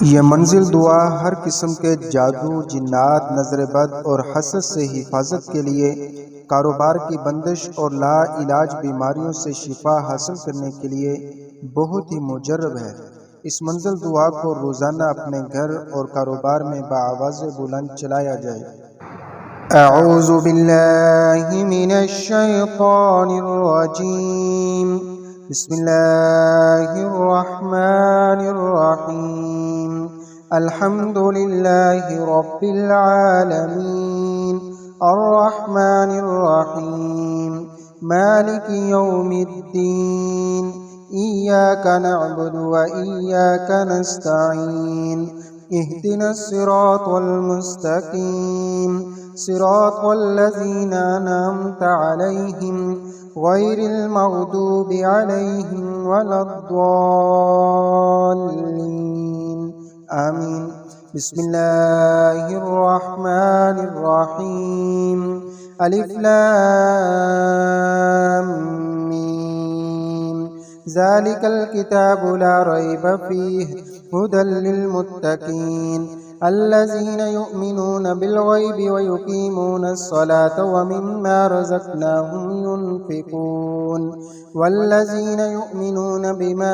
ये मंजिल दुआ हर किस्म के जादू, जिन्नात, नजर बद और हसद से हिफाजत के लिए, कारोबार की बंदिश और ला इलाज बीमारियों से शिफा हासिल करने के लिए बहुत ही मुजर्रब है। इस मंजिल दुआ को रोज़ाना अपने घर और कारोबार में बाआवाज़ बुलंद चलाया जाए। अऊज़ु बिल्लाहि मिनश शैतानिर रजीम। बिस्मिल्लाहिर रहमानिर रहीम। अल्हम्दुलिल्लाहि रब्बिल आलमीन अर्रहमानिर रहीम मालिकि यौमिद्दीन इय्याका नअबुदु व इय्याका नस्तईन इहदिनस सिरातल मुस्तकीम सिरातल लज़ीना अनअमता अलैहिम गैरिल मग़दूबि अलैहिम वलद्दाल्लीन आमीन। बिस्मिल्लाहिर रहमानिर रहीम। अलिफ लाम मीम ज़ालिकल किताबु ला रैब फीहि हुदल लिल मुत्तकीन अल्लज़ीना युमिनूना बिल गैबि व युकीमूनस सलाता व मिम्मा रज़क़नाहुम युनफ़िक़ून वल्लज़ीना युमिनूना बिमा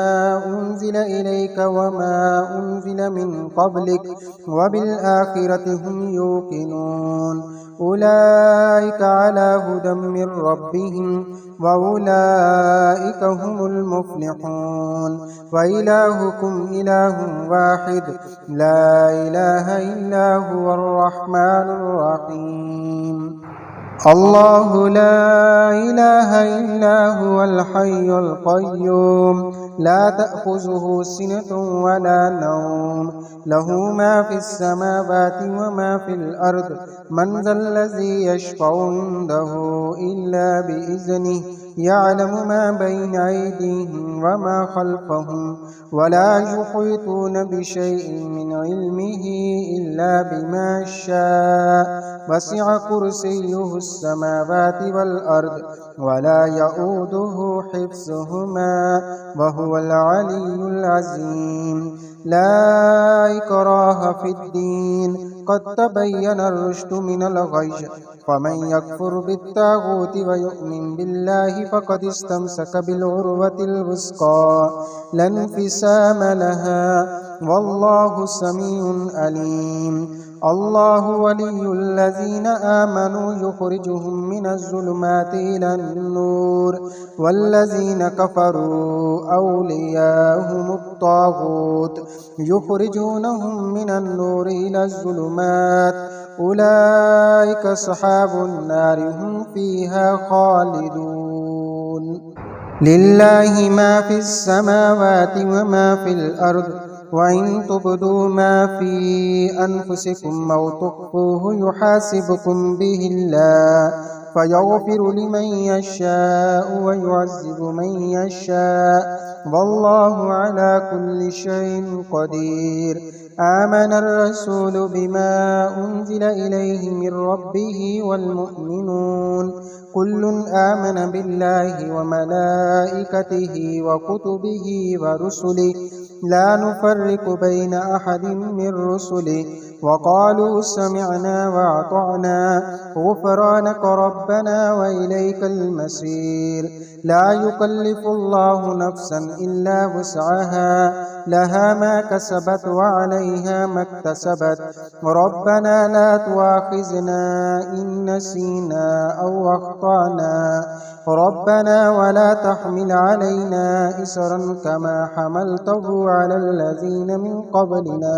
उन्ज़िला इलैका व मा उन्ज़िला मिन क़ब्लिक व बिल आखिरति हुम युक़िनून उलाइका अला हुदम मिर रब्बिहिम व उलाइका हुमुल मुफ़्लिहून व इलाहुकुम इलाहुन वाहिद ला इलाहा इल्ला हुवर रहमानुर रहीम। अल्लाहु ला इलाहा इल्ला हुवल हय्युल क़य्यूम ला तअख़ुज़ुहु सिनतुन व ला नौम लहू मा फ़िस समावाति व मा फ़िल अर्द मन ज़ल्लज़ी यशफ़अु इंदहु इल्ला बिइज़्निहि यअलमु मा बैन अयदीहिम व मा ख़ल्फ़हुम व ला युहीतून बिशैइन मिन इल्मिहि इल्ला बिमा शाअ वसिअ कुर्सियुहुस समावाति वल अर्द व ला यऊदुहु हिफ्ज़ुहुमा व हुवल अलिय्युल अज़ीम। ला इक्राहा फ़िद्दीन क़द तबय्यनर रुश्दु मिनल ग़य्य फ़मन यकफ़ुर बित्ताग़ूति व यु'मिन बिल्लाहि फ़क़द इस्तमसक बिल-उर्वतिल वुस्क़ा ला इंफ़िसाम लहा वल्लाहु समीउन अलीम। अल्लाहु वलियुल लज़ीना आमनू युख़रिजुहुम मिनज़्ज़ुलुमाति इलन-नूर वल्लज़ीना कफ़रू औलियाहुमुत ताग़ूत युख़रिजूनहुम मिनन-नूरि इलज़्ज़ुलुमात उलाइका अस्हाबुन नारि हुम फ़ीहा ख़ालिदून। लिल्लाहि मा फ़िस समावाति व मा फ़िल अर्द व इन तुब्दू मा फ़ी अनफुसिकुम औ तुख़्फ़ूहु युहासिबकुम बिहिल्लाह फ़यग़फ़िरु लिमन यशाअ व युअज़्ज़िबु मन यशाअ वल्लाहु अला कुल्लि शैइन क़दीर। आमनर रसूलु बिमा उन्ज़िला इलैहि मिर रब्बिहि वल मुअ्मिनून कुल्लुन आमन बिल्लाहि व मलाइकतिहि व कुतुबिहि व रुसुलिहि ला नुफ़र्रिक़ु बैन अहदिन मिर रुसुलिहि व क़ालू समिअना व अतअना ग़ुफ़रानक रब्बना व इलैकल मसीर। ला युकल्लिफ़ुल्लाहु नफ़्सन इल्ला वुस्अहा लहा मा कसबत व अलैहा मक्तसबत रब्बना ला तुआख़िज़ना इन नसीना औ अख़्तअना रब्बना व ला तहमिल अलैना इसरन कमा हमलतहु अलल लज़ीना मिन क़ब्लिना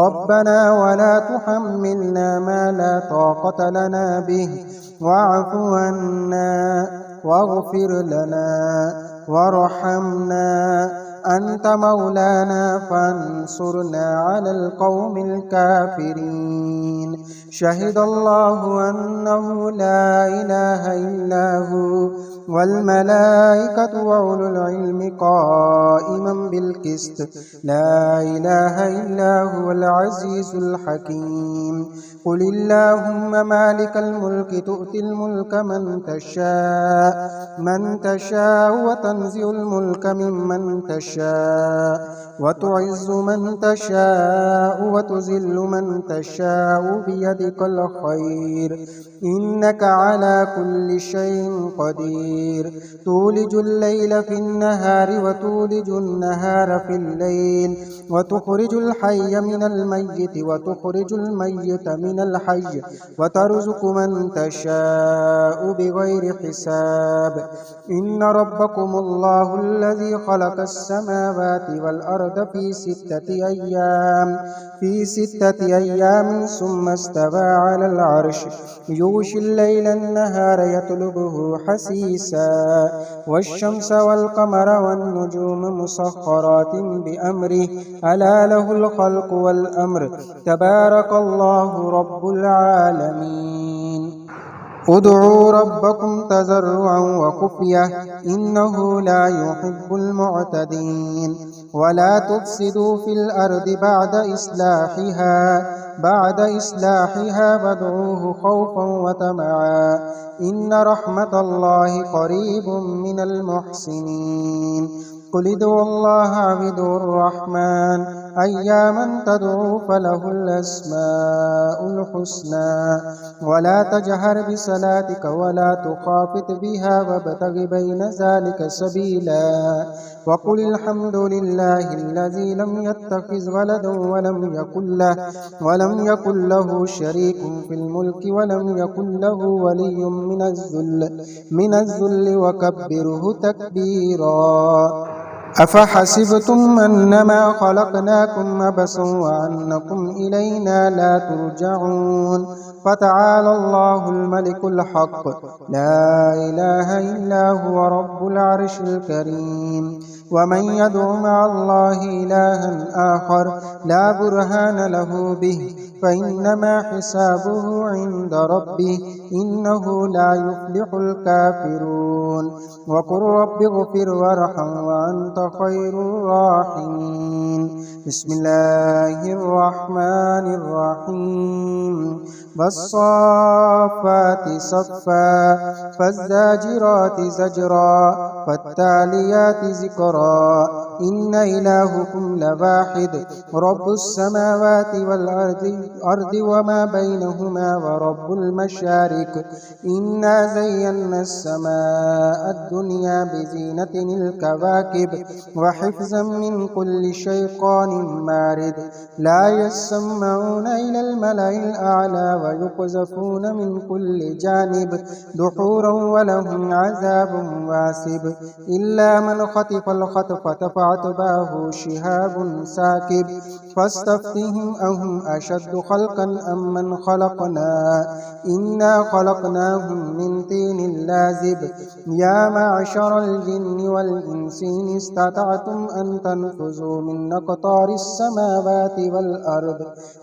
रब्बना व ला तुहम्मिलना मा ला ताक़त लना बिहि वअफ़ु अन्ना वग़फ़िर लना वरहमना अंत मौलाना फंसुरना अलल क़ौमिल काफ़िरीन। शहिदल्लाहु अन्नहु ला इलाहा इल्ला हु वल मलाइकतु व उलुल इल्मि क़ाइमन बिल क़िस्त ला इलाहा इल्ला हुवल अज़ीज़ुल हकीम। क़ुलिल्लाहुम्मा मालिकल मुल्कि तु'तिल मुल्का मन तशाअ व तंज़िउल मुल्का मिम्मन तशाअ تشاء وتعز من تشاء وتذل من تشاء بيدك الخير إنك على كل شيء قدير تولج الليل في النهار وتولج النهار في الليل وتخرج الحي من الميت وتخرج الميت من الحي وترزق من تشاء بغير حساب إن ربكم الله الذي خلق السماوات والأرض في ستة أيام ثم استوى على العرش يغشي الليل النهار يطلبه حثيثا والشمس والقمر والنجوم مسخرات بأمره ألا له الخلق والأمر تبارك الله رب العالمين ادعوا ربكم تضرعا وخفية إنه لا يحب المعتدين ولا تفسدوا في الأرض بعد إصلاحها فادعوه خوفا وطمعا إن رحمة الله قريب من المحسنين قل ادعوا الله أو ادعوا الرحمن أياما تدعوا فله الأسماء الحسنى ولا تجهر بصلاتك ولا تخافت بها وابتغ بين ذلك سبيلا وقل الحمد لله الذي لم يتخذ ولدا ولم يكن له شريك في الملك ولم يكن له ولي من الذل وكبره تكبيرا أفحسبتم أنما خلقناكم عبثا وأنكم إلينا لا ترجعون فتعالى الله الملك الحق لا إله إلا هو رب العرش الكريم ومن يدع مع الله إلها آخر لا برهان له به فإنما حسابه عند ربه إنه لا يفلح الكافرون وقل رب اغفر وارحم وأنت خير الراحمين بسم الله الرحمن الرحيم والصافات صفا فالزاجرات زجرا فالتاليات ذكرا إن إلهكم لواحد رب السماوات والأرض وما بينهما ورب المشارق إنا زينا السماء الدنيا بزينة الكواكب وحفظا من كل شيطان مارد لا يسمعون إلى الملأ الأعلى ويقذفون من كل جانب دحورا ولهم عذاب واسب إلا من خطف الخطفة فأتبعه شهاب ساكب فاستفتهم أهم أشد خلقا أم من خلقنا إنا خلقناهم من طين لازب يا معشر الجن والإنس إن استطعتم أن تنفذوا من أقطار السماوات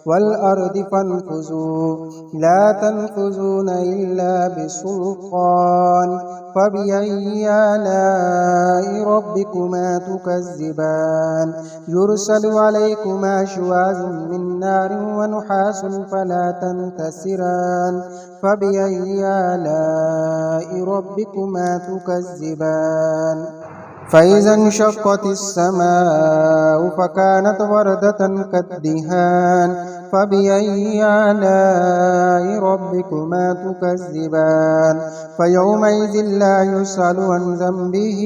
والأرض فانفذوا لا تنفذون إلا بسلطان فبأي آلاء ربكما تكذبان يرسل عليكما شواظ من نار ونحاس فلا تنتصران فبأي آلاء ربكما تكذبان فإذا انشقت السماء فكانت وردة كالدهان فبأي آلاء ربكما تكذبان فيومئذ لا يسأل عن ذنبه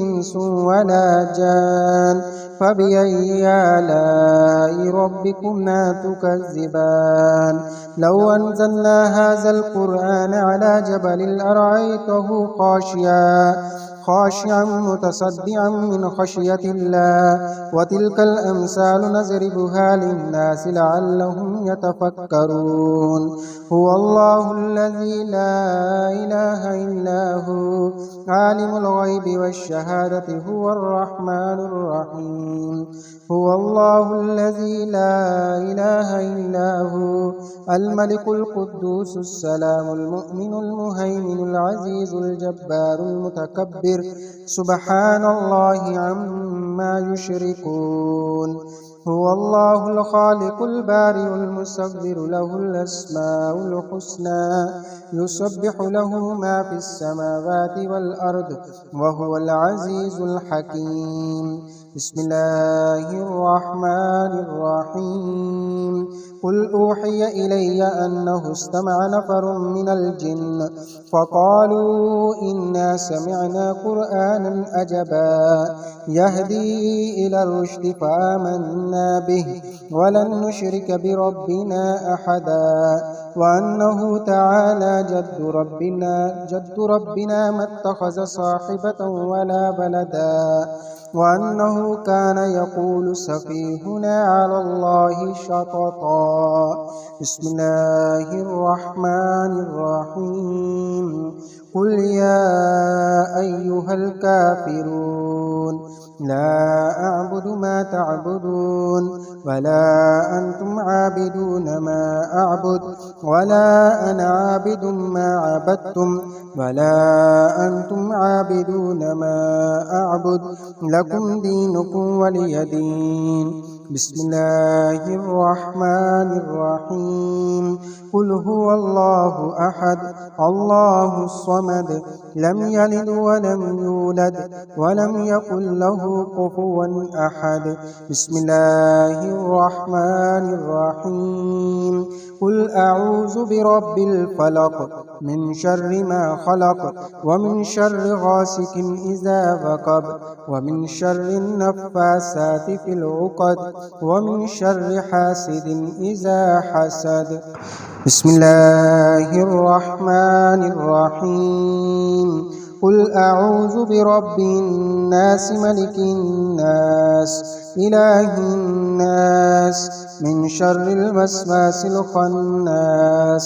إنس ولا جان فبأي آلاء ربكما تكذبان لو أنزلنا هذا القرآن على جبل لرأيته خاشعا متصدعا من خشية الله وتلك الأمثال نضربها للناس لعلهم يتفكرون هو الله الذي لا إله إلا هو عالم الغيب والشهادة هو الرحمن الرحيم هو الله الذي لا إله إلا هو الملك القدوس السلام المؤمن المهيمن العزيز الجبار المتكبر سبحان الله عما يشركون हुवल्लाहुल खालिकुल बारिउल मुसव्विर लहुल अस्माउल हुस्ना युसब्बिहु लहु मा फिस समावाति वल अर्द व हुवल अज़ीज़ुल हकीम। बिस्मिल्लाहिर रहमानिर रहीम। कुल ऊहिय इलैया अन्नहु इस्तमअ नफरुम मिनल जिन्न फ़क़ालू इन्ना समिअना क़ुरआनन अजबा यहदी इलर रुश्दि फ़आमन्ना बिहि वलन नुश्रिक बिरब्बिना अहदा वअन्नहु तआला जद्दु रब्बिना मत्तख़ज़ साहिबतन वला वलदा वअन्नहु कान यक़ूलु सफ़ीहुना अलल्लाहि शतता। बिस्मिल्लाहिर रहमानिर रहीम। कुल या अय्युहल काफ़िरून ला अअबुदु मा तअबुदून वला अंतुम आबिदून मा अअबुद वला अना आबिदुम मा अबदतुम वला अंतुम आबिदून मा अअबुद लकुम दीनुकुम वलिय दीन। बिस्मिल्लाहिर रहमानिर रहीम। कुल हुवल्लाहु अहद अल्लाहुस समद लम यलिद वलम यूलद वलम यकुल लहु कुफुवन अहद। बिस्मिल्लाहिर रहमानिर रहीम। कुल अऊज़ु बिरब्बिल फलक मिन शर्रि मा खलक व मिन शर्रि गासिकिन इज़ा वक़ब व मिन शर्रि नफ़्फ़ासाति फ़िल उक़द व मिन शर्रि हासिदिन इज़ा हसद। बिस्मिल्लाहिर रहमानिर रहीम। कुल अऊज़ु बिरब्बिन नास मलिकिन नास इलाहिन नास मिन शर्रिल वस्वासिल खन्नास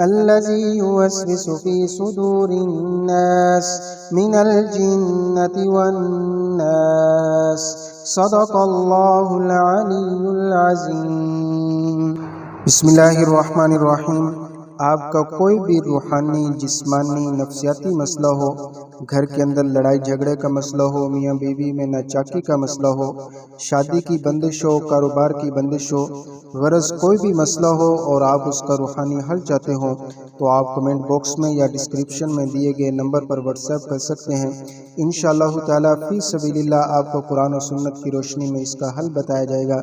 अल्लज़ी युवस्विसु फ़ी सुदूरिन नास मिनल जिन्नति वन नास। सदक़ल्लाहुल अलीयुल अज़ीम। बिस्मिल्लाहिर्रहमानिर्रहीम। आपका कोई भी रूहानी, जिस्मानी, नफ्सियाती मसला हो, घर के अंदर लड़ाई झगड़े का मसला हो, मियाँ बीवी में नाचाकी का मसला हो, शादी की बंदिश हो, कारोबार की बंदिश हो, गरज कोई भी मसला हो और आप उसका रूहानी हल चाहते हो तो आप कमेंट बॉक्स में या डिस्क्रिप्शन में दिए गए नंबर पर व्हाट्सएप कर सकते हैं। इंशाअल्लाह ताला फी सबीलिल्लाह आपको कुरान और सुन्नत की रोशनी में इसका हल बताया जाएगा।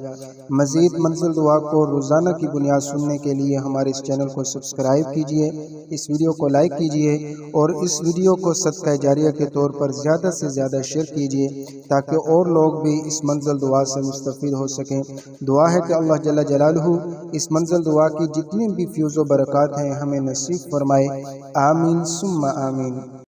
मज़ीद मंज़िल दुआ को रोज़ाना की बुनियाद सुनने के लिए हमारे इस चैनल को सब्सक्राइब कीजिए, इस वीडियो को लाइक कीजिए और इस वीडियो को सदका जारिया के तौर पर ज़्यादा से ज़्यादा शेयर कीजिए ताकि और लोग भी इस मंज़िल दुआ से मुस्तफ़ीद हो सकें। दुआ है कि अल्लाह जल्ल जलालहू इस मंज़िल दुआ की जितनी भी फ्यूज़ व बरक़ात हैं हमें नसीब फरमाए। आमीन सुम्मा आमीन।